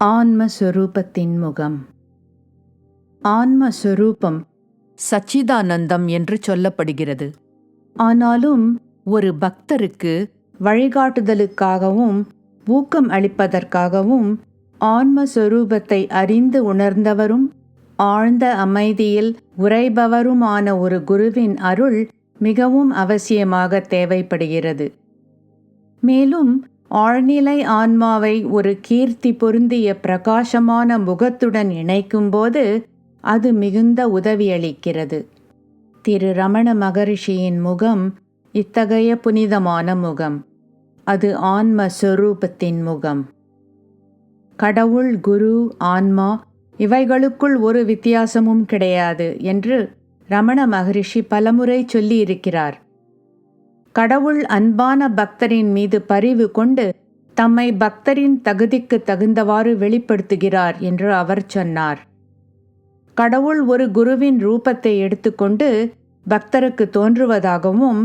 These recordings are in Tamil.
ஆன்மஸ்வரூபத்தின் முகம். ஆன்மஸ்வரூபம் சச்சிதானந்தம் என்று சொல்லப்படுகிறது. ஆனாலும் ஒரு பக்தருக்கு வழிகாட்டுதலுக்காகவும் ஊக்கம் அளிப்பதற்காகவும் ஆன்மஸ்வரூபத்தை அறிந்து உணர்ந்தவரும் ஆழ்ந்த அமைதியில் உறைபவருமான ஒரு குருவின் அருள் மிகவும் அவசியமாக தேவைப்படுகிறது. மேலும் ஆழ்நிலை ஆன்மாவை ஒரு கீர்த்தி பொருந்திய பிரகாசமான முகத்துடன் இணைக்கும்போது அது மிகுந்த உதவியளிக்கிறது. திரு ரமண மகரிஷியின் முகம் இத்தகைய புனிதமான முகம். அது ஆன்மஸ்வரூபத்தின் முகம். கடவுள், குரு, ஆன்மா இவைகளுக்குள் ஒரு வித்தியாசமும் கிடையாது என்று ரமண மகரிஷி பலமுறை சொல்லியிருக்கிறார். கடவுள் அன்பான பக்தரின் மீது பரிவு கொண்டு தம்மை பக்தரின் தகுதிக்கு தகுந்தவாறு வெளிப்படுத்துகிறார் என்று அவர் சொன்னார். கடவுள் ஒரு குருவின் ரூபத்தை எடுத்துக்கொண்டு பக்தருக்கு தோன்றுவதாகவும்,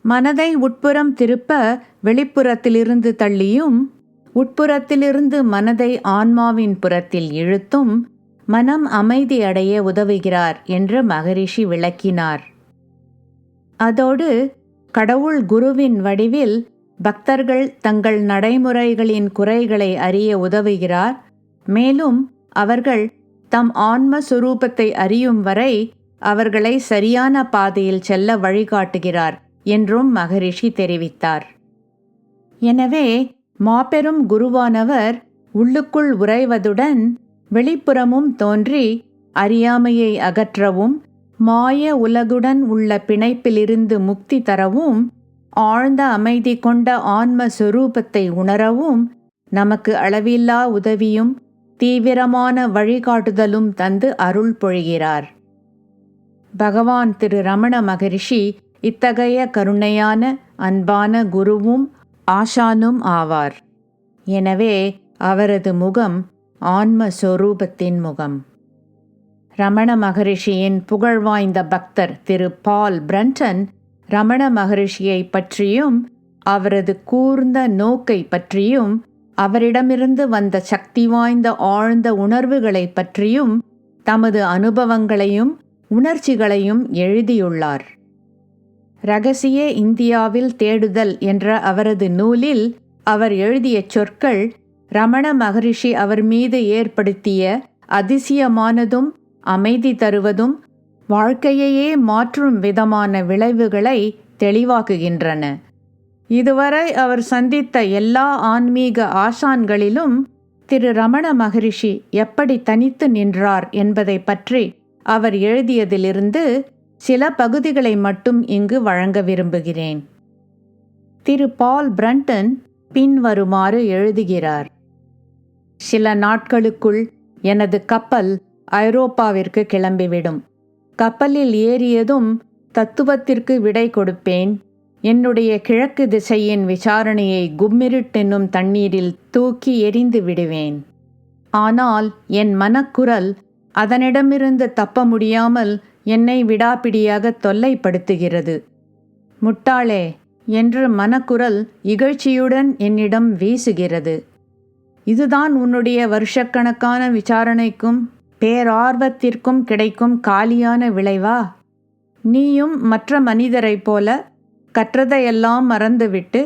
மனதை உட்புறம் திருப்ப வெளிப்புறத்திலிருந்து தள்ளியும், உட்புறத்திலிருந்து மனதை ஆன்மாவின் புறத்தில் இழுத்தும் மனம் அமைதி அடைய உதவுகிறார் என்று மகரிஷி விளக்கினார். அதோடு கடவுள் குருவின் வடிவில் பக்தர்கள் தங்கள் நடைமுறைகளின் குறைகளை அறிய உதவுகிறார். மேலும் அவர்கள் தம் ஆன்மஸ்வரூபத்தை அறியும் வரை அவர்களை சரியான பாதையில் செல்ல வழிகாட்டுகிறார் என்றும் மகரிஷி தெரிவித்தார். எனவே மாபெரும் குருவானவர் உள்ளுக்குள் உறைவதுடன் வெளிப்புறமும் தோன்றி அறியாமையை அகற்றவும், மாய உலகுடன் உள்ள பிணைப்பிலிருந்து முக்தி தரவும், ஆழ்ந்த அமைதி கொண்ட ஆன்மஸ்வரூபத்தை உணரவும் நமக்கு அளவில்லா உதவியும் தீவிரமான வழிகாட்டுதலும் தந்து அருள் பொழிகிறார். பகவான் திரு ரமண மகரிஷி இத்தகைய கருணையான அன்பான குருவும் ஆசானும் ஆவார். எனவே அவரது முகம் ஆன்மஸ்வரூபத்தின் முகம். ரமண மகரிஷியின் புகழ்வாய்ந்த பக்தர் திரு பால் பிரண்டன் ரமண மகரிஷியை பற்றியும் அவரது கூர்ந்த நோக்கை பற்றியும் அவரிடமிருந்து வந்த சக்தி வாய்ந்த ஆழ்ந்த உணர்வுகளை பற்றியும் தமது அனுபவங்களையும் உணர்ச்சிகளையும் எழுதியுள்ளார். இரகசிய இந்தியாவில் தேடுதல் என்ற அவரது நூலில் அவர் எழுதிய சொற்கள் ரமண மகரிஷி அவர் மீது ஏற்படுத்திய அதிசயமானதும் அமைதி தருவதும் வாழ்க்கையையே மாற்றும் விதமான விளைவுகளை தெளிவாக்குகின்றன. இதுவரை அவர் சந்தித்த எல்லா ஆன்மீக ஆசான்களிலும் திரு ரமண மகரிஷி எப்படி தனித்து நின்றார் என்பதை பற்றி அவர் எழுதியதிலிருந்து சில பகுதிகளை மட்டும் இங்கு வழங்க விரும்புகிறேன். திரு பால் பிரண்டன் பின்வருமாறு எழுதுகிறார். சில நாட்களுக்குள் எனது கப்பல் ஐரோப்பாவிற்கு கிளம்பிவிடும். கப்பலில் ஏறியதும் தத்துவத்திற்கு விடை கொடுப்பேன். என்னுடைய கிழக்கு திசையின் விசாரணையை கும்மிருட்டென்னும் தண்ணீரில் தூக்கி எறிந்து விடுவேன். ஆனால் என் மனக்குரல் அதனிடமிருந்து தப்ப முடியாமல் என்னை விடாப்பிடியாக தொல்லைப்படுத்துகிறது. முட்டாளே என்று மனக்குரல் இகழ்ச்சியுடன் என்னிடம் வீசுகிறது. இதுதான் உன்னுடைய வருஷக்கணக்கான விசாரணைக்கும் பேரார்வத்திற்கும் கிடைக்கும் காலியான விளைவா? நீயும் மற்ற மனிதரைப் போல கற்றதையெல்லாம் மறந்துவிட்டு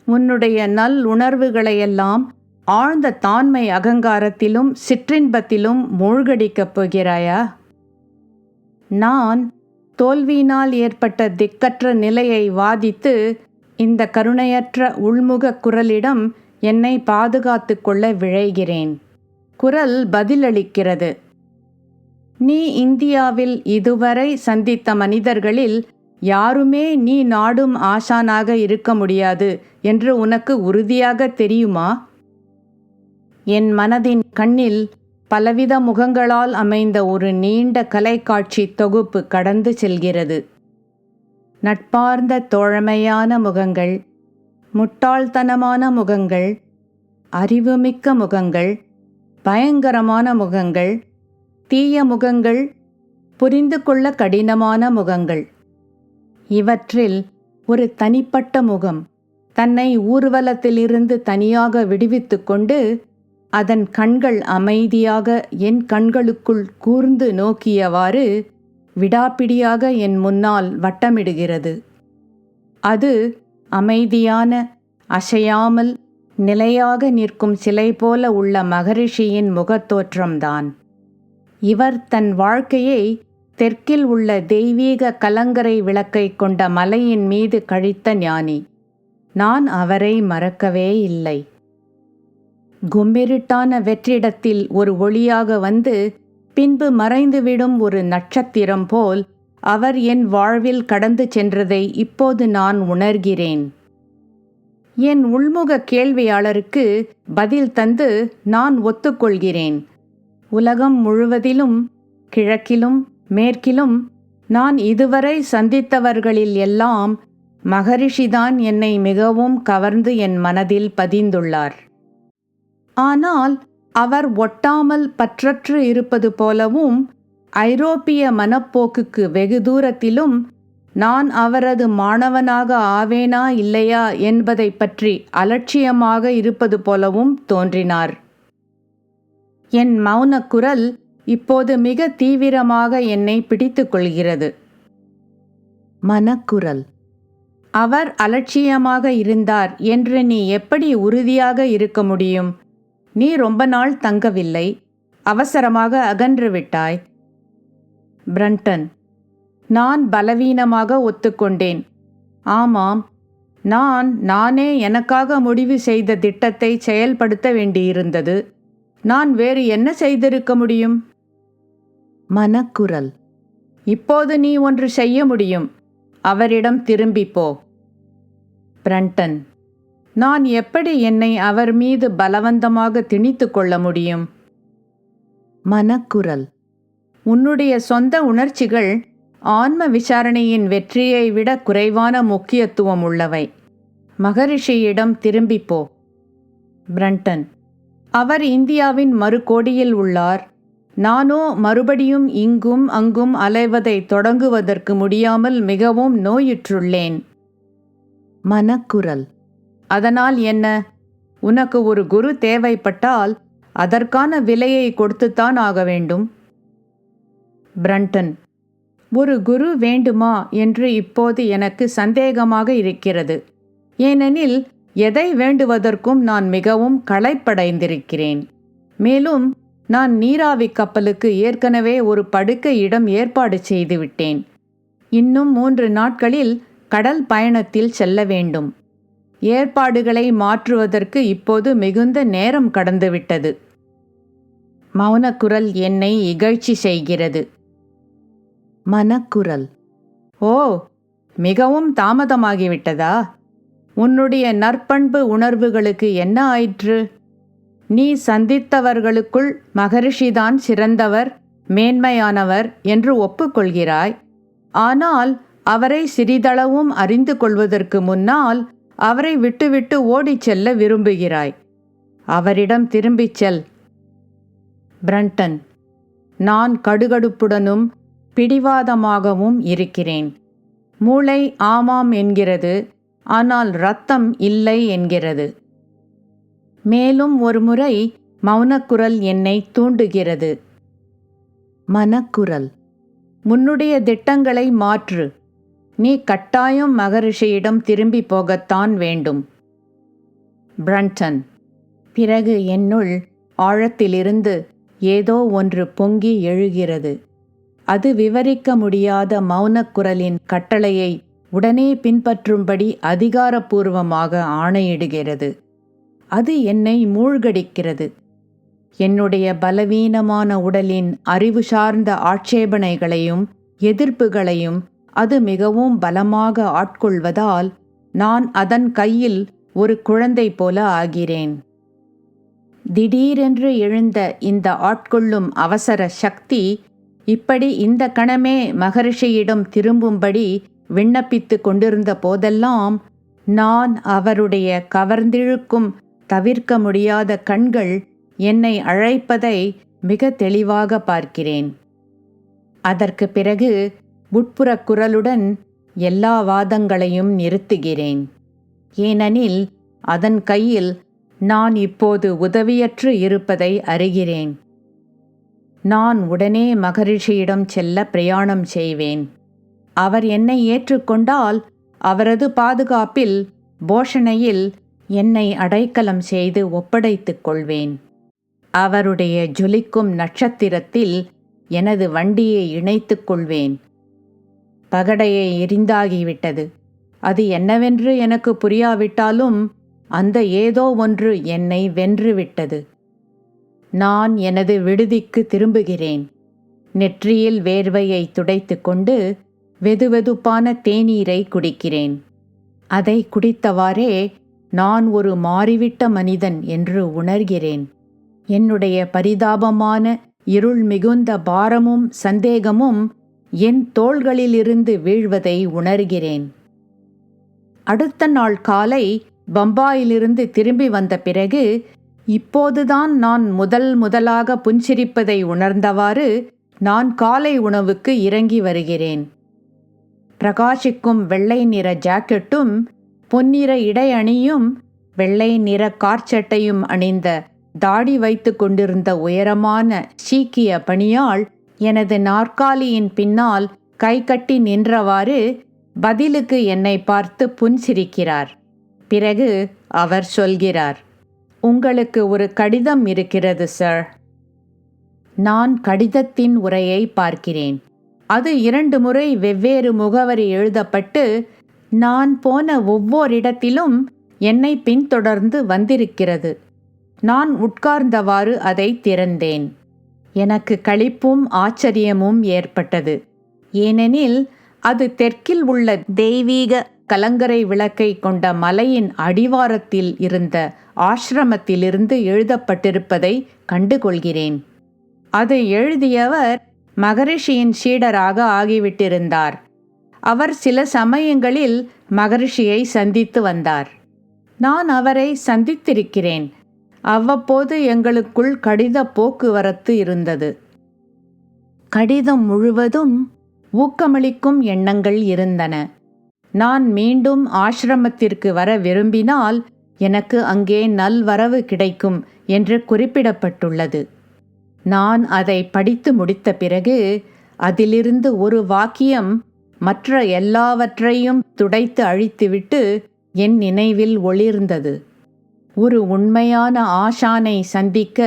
உன்னுடைய நல் உணர்வுகளையெல்லாம் ஆழ்ந்த தாண்மை அகங்காரத்திலும் சிற்றின்பத்திலும் மூழ்கடிக்கப் போகிறாயா? நான் தோல்வியினால் ஏற்பட்ட திக்கற்ற நிலையை வாதித்து இந்த கருணையற்ற உள்முக குரலிடம் என்னை பாதுகாத்து கொள்ள விழைகிறேன். குரல் பதிலளிக்கிறது. நீ இந்தியாவில் இதுவரை சந்தித்த மனிதர்களில் யாருமே நீ நாடும் ஆசானாக இருக்க முடியாது என்று உனக்கு உறுதியாக தெரியுமா? என் மனதின் கண்ணில் பலவித முகங்களால் அமைந்த ஒரு நீண்ட கலைக்காட்சி தொகுப்பு கடந்து செல்கிறது. நட்பார்ந்த தோழமையான முகங்கள், முட்டாள்தனமான முகங்கள், அறிவுமிக்க முகங்கள், பயங்கரமான முகங்கள், தீய முகங்கள், புரிந்து கொள்ள கடினமான முகங்கள். இவற்றில் ஒரு தனிப்பட்ட முகம் தன்னை ஊர்வலத்திலிருந்து தனியாக விடுவித்து கொண்டு அதன் கண்கள் அமைதியாக என் கண்களுக்குள் கூர்ந்து நோக்கியவாறு விடாப்பிடியாக என் முன்னால் வட்டமிடுகிறது. அது அமைதியான, அசையாமல் நிலையாக நிற்கும் சிலை போல உள்ள மகரிஷியின் முகத்தோற்றம்தான். இவர் தன் வாழ்க்கையை தெற்கில் உள்ள தெய்வீக கலங்கரை விளக்கை கொண்ட மலையின் மீது கழித்த ஞானி. நான் அவரை மறக்கவே இல்லை. கும்மிருட்டான வெற்றிடத்தில் ஒரு ஒளியாக வந்து பின்பு மறைந்துவிடும் ஒரு நட்சத்திரம் போல் அவர் என் வாழ்வில் கடந்து சென்றதை இப்போது நான் உணர்கிறேன். என் உள்முக கேள்வியாளருக்கு பதில் தந்து நான் ஒத்துக்கொள்கிறேன். உலகம் முழுவதிலும், கிழக்கிலும் மேற்கிலும் நான் இதுவரை சந்தித்தவர்களில் எல்லாம் மகரிஷிதான் என்னை மிகவும் கவர்ந்து என் மனதில் பதிந்துள்ளார். ஆனால் அவர் ஒட்டாமல் பற்றற்று இருப்பது போலவும், ஐரோப்பிய மனப்போக்குக்கு வெகு தூரத்திலும் நான் அவரது மாணவனாக ஆவேனா இல்லையா என்பதை பற்றி அலட்சியமாக இருப்பது போலவும் தோன்றினார். என் மௌன குரல் இப்போது மிக தீவிரமாக என்னை பிடித்து கொள்கிறது. மனக்குரல்: அவர் அலட்சியமாக இருந்தார் என்று நீ எப்படி உறுதியாக இருக்க முடியும்? நீ ரொம்ப நாள் தங்கவில்லை, அவசரமாக அகன்று விட்டாய். பிரண்டன்: நான் பலவீனமாக ஒத்துக்கொண்டேன். ஆமாம், நானே எனக்காக முடிவு செய்த திட்டத்தை செயல்படுத்த வேண்டியிருந்தது. நான் வேறு என்ன செய்திருக்க முடியும்? மனக்குரல்: இப்போது நீ ஒன்று செய்ய முடியும். அவரிடம் திரும்பிப்போ. பிரண்டன்: நான் எப்படி என்னை அவர் மீது பலவந்தமாக திணித்து கொள்ள முடியும்? மனக்குரல்: உன்னுடைய சொந்த உணர்ச்சிகள் ஆன்ம விசாரணையின் வெற்றியை விட குறைவான முக்கியத்துவம் உள்ளவை. மகரிஷியிடம் திரும்பிப்போ. பிரண்டன்: அவர் இந்தியாவின் மறுகோடியில் உள்ளார். நானோ மறுபடியும் இங்கும் அங்கும் அலைவதை தொடங்குவதற்கு முடியாமல் மிகவும் நோயுற்றுள்ளேன். மனக்குரல்: அதனால் என்ன? உனக்கு ஒரு குரு தேவைப்பட்டால் அதற்கான விலையை கொடுத்துத்தான் ஆக வேண்டும். பிரண்டன்: ஒரு குரு வேண்டுமா என்று இப்போது எனக்கு சந்தேகமாக இருக்கிறது. ஏனெனில் எதை வேண்டுவதற்கும் நான் மிகவும் களைப்படைந்திருக்கிறேன். மேலும் நான் நீராவி கப்பலுக்கு ஏற்கனவே ஒரு படுக்கை இடம் ஏற்பாடு செய்துவிட்டேன். இன்னும் 3 நாட்களில் கடல் பயணத்தில் செல்ல வேண்டும். ஏற்பாடுகளை மாற்றுவதற்கு இப்போது மிகுந்த நேரம் கடந்துவிட்டது. மௌனக்குரல் என்னை இகழ்ச்சி செய்கிறது. மனக்குரல்: ஓ, மிகவும் தாமதமாகிவிட்டதா? உன்னுடைய நற்பண்பு உணர்வுகளுக்கு என்ன ஆயிற்று? நீ சந்தித்தவர்களுக்குள் மகரிஷிதான் சிறந்தவர், மேன்மையானவர் என்று ஒப்புக்கொள்கிறாய். ஆனால் அவரை சிறிதளவும் அறிந்து கொள்வதற்கு முன்னால் அவரை விட்டுவிட்டு ஓடிச் செல்ல விரும்புகிறாய். அவரிடம் திரும்பிச் செல். பிரண்டன்: நான் கடுகடுப்புடனும் பிடிவாதமாகவும் இருக்கிறேன். மூளை ஆமாம் என்கிறது, ஆனால் இரத்தம் இல்லை என்கிறது. மேலும் ஒரு முறை மௌனக்குரல் என்னை தூண்டுகிறது. மனக்குரல்: உன்னுடைய திட்டங்களை மாற்று. நீ கட்டாயம் மகரிஷியிடம் திரும்பி போகத்தான் வேண்டும். பிரண்டன்: பிறகு என்னுள் ஆழத்திலிருந்து ஏதோ ஒன்று பொங்கி எழுகிறது. அது விவரிக்க முடியாத மௌனக்குரலின் கட்டளையை உடனே பின்பற்றும்படி அதிகாரப்பூர்வமாக ஆணையிடுகிறது. அது என்னை மூழ்கடிக்கிறது. என்னுடைய பலவீனமான உடலின் அறிவு சார்ந்த ஆட்சேபனைகளையும் எதிர்ப்புகளையும் அது மிகவும் பலமாக ஆட்கொள்வதால் நான் அதன் கையில் ஒரு குழந்தை போல ஆகிறேன். திடீரென்று எழுந்த இந்த ஆட்கொள்ளும் அவசர சக்தி இப்படி இந்த கணமே மகரிஷியிடம் திரும்பும்படி விண்ணப்பித்து கொண்டிருந்த போதெல்லாம் நான் அவருடைய கவர்ந்திழுக்கும் தவிர்க்க முடியாத கண்கள் என்னை அழைப்பதை மிக தெளிவாக பார்க்கிறேன். அதற்கு பிறகு உட்புறக் குரலுடன் எல்லா வாதங்களையும் நிறுத்துகிறேன். ஏனெனில் அதன் கையில் நான் இப்போது உதவியற்று இருப்பதை அறிகிறேன். நான் உடனே மகரிஷியிடம் செல்ல பிரயாணம் செய்வேன். அவர் என்னை ஏற்றுக்கொண்டால் அவரது பாதுகாப்பில் போஷணையில் என்னை அடைக்கலம் செய்து ஒப்படைத்துக் கொள்வேன். அவருடைய ஜொலிக்கும் நட்சத்திரத்தில் எனது வண்டியை இணைத்துக் கொள்வேன். பகடையை எரிந்தாகிவிட்டது. அது என்னவென்று எனக்கு புரியாவிட்டாலும் அந்த ஏதோ ஒன்று என்னை வென்றுவிட்டது. நான் எனது விடுதிக்கு திரும்புகிறேன். நெற்றியில் வேர்வையை துடைத்து கொண்டு வெதுவெதுப்பான தேநீரை குடிக்கிறேன். அதை குடித்தவாறே நான் ஒரு மாறிவிட்ட மனிதன் என்று உணர்கிறேன். என்னுடைய பரிதாபமான இருள் மிகுந்த பாரமும் சந்தேகமும் என் தோள்களிலிருந்து வீழ்வதை உணர்கிறேன். அடுத்த நாள் காலை பம்பாயிலிருந்து திரும்பி வந்த பிறகு இப்போதுதான் நான் முதலாக புன்சிரிப்பதை உணர்ந்தவாறு நான் காலை உணவுக்கு இறங்கி வருகிறேன். பிரகாசிக்கும் வெள்ளை நிற ஜாக்கெட்டும் பொன்னிற இடை அணியும் வெள்ளை நிற கார்ச்சட்டையும் அணிந்த தாடி வைத்து கொண்டிருந்த உயரமான சீக்கிய பணியாள் எனது நாற்காலியின் பின்னால் கை கட்டி நின்றவாறு பதிலுக்கு என்னை பார்த்து புன்சிரிக்கிறார். பிறகு அவர் சொல்கிறார், உங்களுக்கு ஒரு கடிதம் இருக்கிறது சார். நான் கடிதத்தின் உரையை பார்க்கிறேன். அது 2 முறை வெவ்வேறு முகவரி எழுதப்பட்டு நான் போன ஒவ்வொரிடத்திலும் என்னை பின்தொடர்ந்து வந்திருக்கிறது. நான் உட்கார்ந்தவாறு அதை திறந்தேன். எனக்கு களிப்பும் ஆச்சரியமும் ஏற்பட்டது. ஏனெனில் அது தெற்கில் உள்ள தெய்வீக கலங்கரை விளக்கை கொண்ட மலையின் அடிவாரத்தில் இருந்த ஆசிரமத்திலிருந்து எழுதப்பட்டிருப்பதை கண்டுகொள்கிறேன். அது எழுதியவர் மகரிஷியின் சீடராக ஆகிவிட்டிருந்தார். அவர் சில சமயங்களில் மகரிஷியை சந்தித்து வந்தார். நான் அவரை சந்தித்திருக்கிறேன். அவ்வப்போது எங்களுக்குள் கடித போக்குவரத்து இருந்தது. கடிதம் முழுவதும் ஊக்கமளிக்கும் எண்ணங்கள் இருந்தன. நான் மீண்டும் ஆசிரமத்திற்கு வர விரும்பினால் எனக்கு அங்கே நல்வரவு கிடைக்கும் என்று குறிப்பிடப்பட்டுள்ளது. நான் அதை படித்து முடித்த பிறகு அதிலிருந்து ஒரு வாக்கியம் மற்ற எல்லாவற்றையும் துடைத்து அழித்துவிட்டு என் நினைவில் ஒளிர்ந்தது. ஒரு உண்மையான ஆசானை சந்திக்க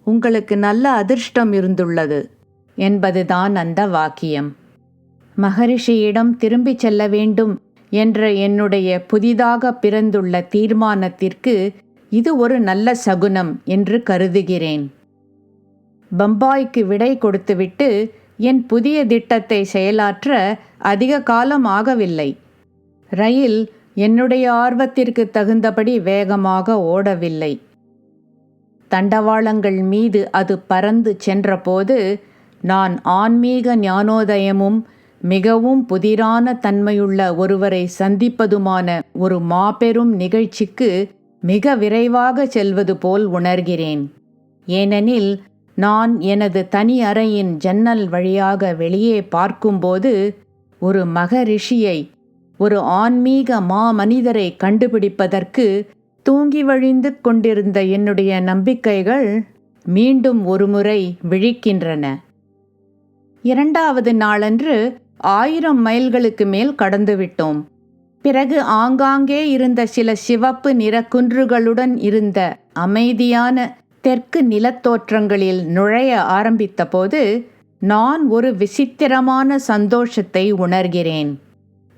உங்களுக்கு நல்ல அதிர்ஷ்டம் இருந்துள்ளது என்பதுதான் அந்த வாக்கியம். மகரிஷியிடம் திரும்பிச் செல்ல வேண்டும் என்ற என்னுடைய புதிதாக பிறந்துள்ள தீர்மானத்திற்கு இது ஒரு நல்ல சகுனம் என்று கருதுகிறேன். பம்பாய்க்கு விடை கொடுத்துவிட்டு என் புதிய திட்டத்தை செயலாற்ற அதிக காலம் ஆகவில்லை. ரயில் என்னுடைய ஆர்வத்திற்கு தகுந்தபடி வேகமாக ஓடவில்லை. தண்டவாளங்கள் மீது அது பறந்து சென்றபோது நான் ஆன்மீக ஞானோதயமும் மிகவும் புதிரான தன்மையுள்ள ஒருவரை சந்திப்பதுமான ஒரு மாபெரும் நிகழ்ச்சிக்கு மிக விரைவாக செல்வது போல் உணர்கிறேன். ஏனெனில் நான் எனது தனி அறையின் ஜன்னல் வழியாக வெளியே பார்க்கும்போது ஒரு மகரிஷியை, ஒரு ஆன்மீக மாமனிதரை கண்டுபிடிப்பதற்கு தூங்கி வழிந்து கொண்டிருந்த என்னுடைய நம்பிக்கைகள் மீண்டும் ஒருமுறை விழிக்கின்றன. 2வது நாளன்று 1000 மைல்களுக்கு மேல் கடந்துவிட்டோம். பிறகு ஆங்காங்கே இருந்த சில சிவப்பு நிற குன்றுகளுடன் இருந்த அமைதியான தெற்கு நிலத்தோற்றங்களில் நுழைய ஆரம்பித்தபோது நான் ஒரு விசித்திரமான சந்தோஷத்தை உணர்கிறேன்.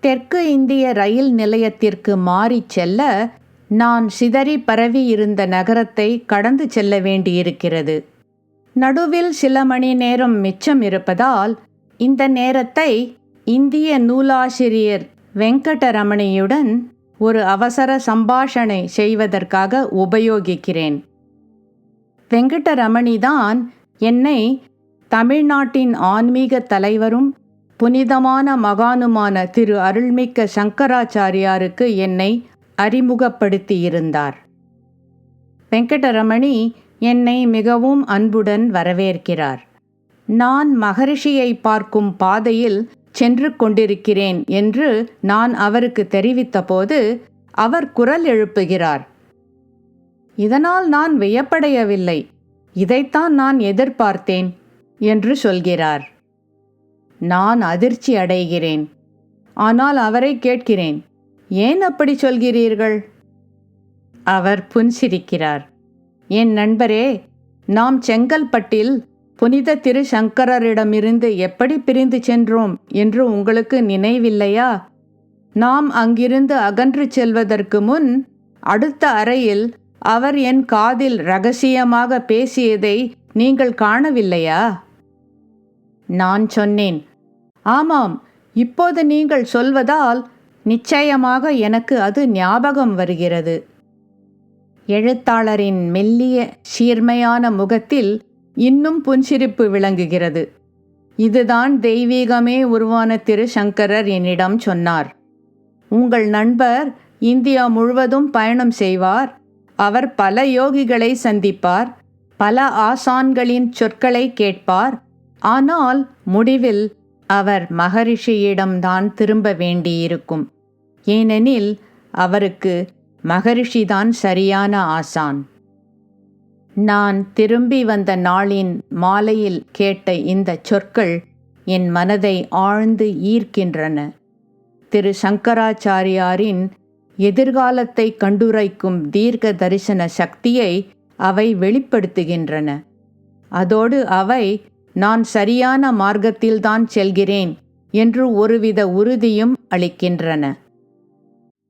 தெற்கு இந்திய ரயில் நிலையத்திற்கு மாறிச் செல்ல நான் சிதறி பரவி இருந்த நகரத்தை கடந்து செல்ல வேண்டியிருக்கிறது. நடுவில் சில மணி நேரம் மிச்சம் இருப்பதால் இந்த நேரத்தை இந்திய நூலாசிரியர் வெங்கடரமணியுடன் ஒரு அவசர சம்பாஷணை செய்வதற்காக உபயோகிக்கிறேன். வெங்கடரமணிதான் என்னை தமிழ்நாட்டின் ஆன்மீக தலைவரும் புனிதமான மகானுமான திரு அருள்மிக்க சங்கராச்சாரியாருக்கு என்னை அறிமுகப்படுத்தியிருந்தார். வெங்கடரமணி என்னை மிகவும் அன்புடன் வரவேற்கிறார். நான் மகரிஷியை பார்க்கும் பாதையில் சென்று கொண்டிருக்கிறேன் என்று நான் அவருக்கு தெரிவித்தபோது அவர் குரல் எழுப்புகிறார். இதனால் நான் வியப்படையவில்லை, இதைத்தான் நான் எதிர்பார்த்தேன் என்று சொல்கிறார். நான் அதிர்ச்சி அடைகிறேன். ஆனால் அவரை கேட்கிறேன், ஏன் அப்படி சொல்கிறீர்கள்? அவர் புன்சிரிக்கிறார். என் நண்பரே, நாம் செங்கல்பட்டில் புனித திரு சங்கரரிடமிருந்து எப்படி பிரிந்து சென்றோம் என்று உங்களுக்கு நினைவில்லையா? நாம் அங்கிருந்து அகன்று செல்வதற்கு முன் அடுத்த அறையில் அவர் என் காதில் இரகசியமாக பேசியதை நீங்கள் காணவில்லையா? நான் சொன்னேன், ஆமாம், இப்போது நீங்கள் சொல்வதால் நிச்சயமாக எனக்கு அது ஞாபகம் வருகிறது. எழுத்தாளரின் மெல்லிய சீர்மையான முகத்தில் இன்னும் புன்சிரிப்பு விளங்குகிறது. இதுதான் தெய்வீகமே உருவான திரு சங்கரர் என்னிடம் சொன்னார். உங்கள் நண்பர் இந்தியா முழுவதும் பயணம் செய்வார். அவர் பல யோகிகளை சந்திப்பார், பல ஆசான்களின் சொற்களை கேட்பார். ஆனால் முடிவில் அவர் மகரிஷியிடம்தான் திரும்ப வேண்டியிருக்கும். ஏனெனில் அவருக்கு மகரிஷிதான் சரியான ஆசான். நான் திரும்பி வந்த நாளின் மாலையில் கேட்ட இந்த சொற்கள் என் மனதை ஆழ்ந்து ஈர்க்கின்றன. திரு சங்கராச்சாரியாரின் எதிர்காலத்தை கண்டுரைக்கும் தீர்க்க தரிசன சக்தியை அவை வெளிப்படுத்துகின்றன. அதோடு அவை நான் சரியான மார்க்கத்தில்தான் செல்கிறேன் என்று ஒருவித உறுதியும் அளிக்கின்றன.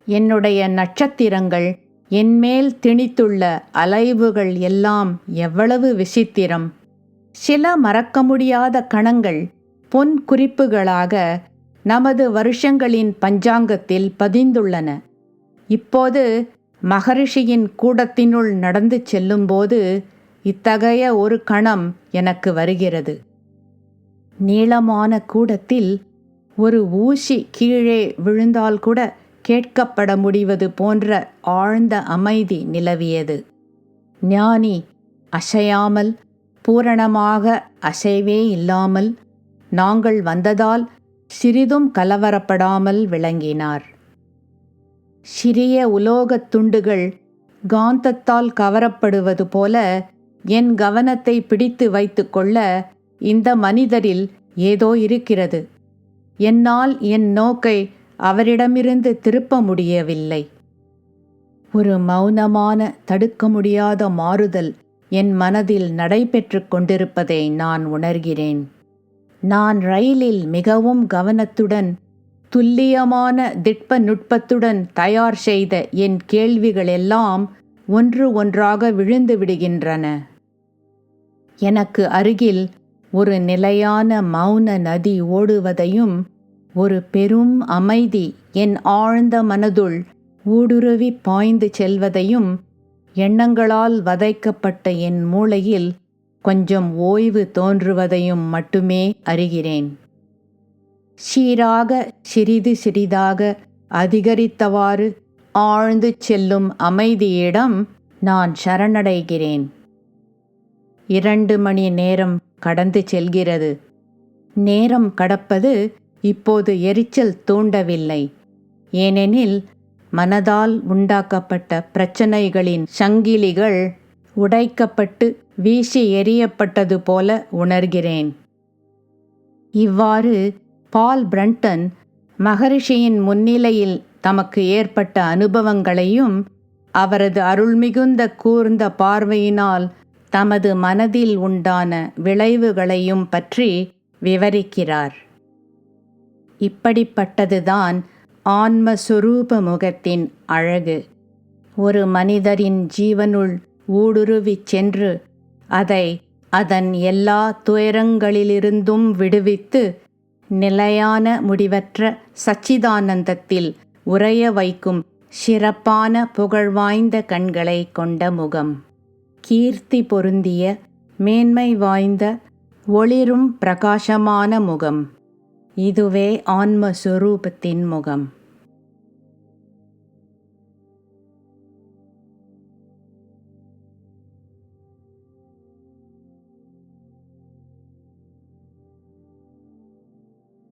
என்னுடைய நட்சத்திரங்கள், என்மேல் திணித்துள்ள அலைவுகள் எல்லாம் எவ்வளவு விசித்திரம்! சில மறக்க முடியாத கணங்கள் பொன் குறிப்புகளாக நமது வருஷங்களின் பஞ்சாங்கத்தில் பதிந்துள்ளன. இப்போது மகரிஷியின் கூடத்தினுள் நடந்து செல்லும்போது இத்தகைய ஒரு கணம் எனக்கு வருகிறது. நீளமான கூடத்தில் ஒரு ஊசி கீழே விழுந்தால் கூட கேட்கப்பட முடிவது போன்ற ஆழ்ந்த அமைதி நிலவியது. ஞானி அசையாமல், பூரணமாக அசைவே இல்லாமல், நாங்கள் வந்ததால் சிறிதும் கலவரப்படாமல் விளங்கினார். சிறிய உலோகத் துண்டுகள் காந்தத்தால் கவரப்படுவது போல என் கவனத்தை பிடித்து வைத்து கொள்ள இந்த மனிதரில் ஏதோ இருக்கிறது. என்னால் என் நோக்கை அவரிடமிருந்து திருப்ப முடியவில்லை. ஒரு மௌனமான, தடுக்க முடியாத மாறுதல் என் மனதில் நடைபெற்று கொண்டிருப்பதை நான் உணர்கிறேன். நான் ரயிலில் மிகவும் கவனத்துடன், துல்லியமான திட்ப நுட்பத்துடன் தயார் செய்த என் கேள்விகளெல்லாம் ஒன்று ஒன்றாக விழுந்து விடுகின்றன. எனக்கு அருகில் ஒரு நிலையான மௌன நதி ஓடுவதையும், ஒரு பெரும் அமைதி என் ஆழ்ந்த மனதுள் ஊடுருவி பாய்ந்து செல்வதையும், எண்ணங்களால் வதைக்கப்பட்ட என் மூளையில் கொஞ்சம் ஓய்வு தோன்றுவதையும் மட்டுமே அறிகிறேன். சீராக, சிறிது சிறிதாக அதிகரித்தவாறு ஆழ்ந்து செல்லும் அமைதியிடம் நான் சரணடைகிறேன். 2 மணி நேரம் கடந்து செல்கிறது. நேரம் கடப்பது இப்போது எரிச்சல் தூண்டவில்லை. ஏனெனில் மனதால் உண்டாக்கப்பட்ட பிரச்சனைகளின் சங்கிலிகள் உடைக்கப்பட்டு வீசி எறியப்பட்டது போல உணர்கிறேன். இவ்வாறு பால் பிரண்டன் மகரிஷியின் முன்னிலையில் தமக்கு ஏற்பட்ட அனுபவங்களையும், அவரது அருள்மிகுந்த கூர்ந்த பார்வையினால் தமது மனதில் உண்டான விளைவுகளையும் பற்றி விவரிக்கிறார். இப்படிப்பட்டதுதான் ஆன்மஸ்வரூப முகத்தின் அழகு. ஒரு மனிதரின் ஜீவனுள் ஊடுருவிச் சென்று அதை அதன் எல்லா துயரங்களிலிருந்தும் விடுவித்து நிலையான, முடிவற்ற சச்சிதானந்தத்தில் உறைய வைக்கும் சிறப்பான, புகழ்வாய்ந்த கண்களை கொண்ட முகம். கீர்த்தி பொருந்திய, மேன்மை வாய்ந்த, ஒளிரும் பிரகாசமான முகம். இதுவே ஆன்மஸ்வரூபத்தின் முகம்.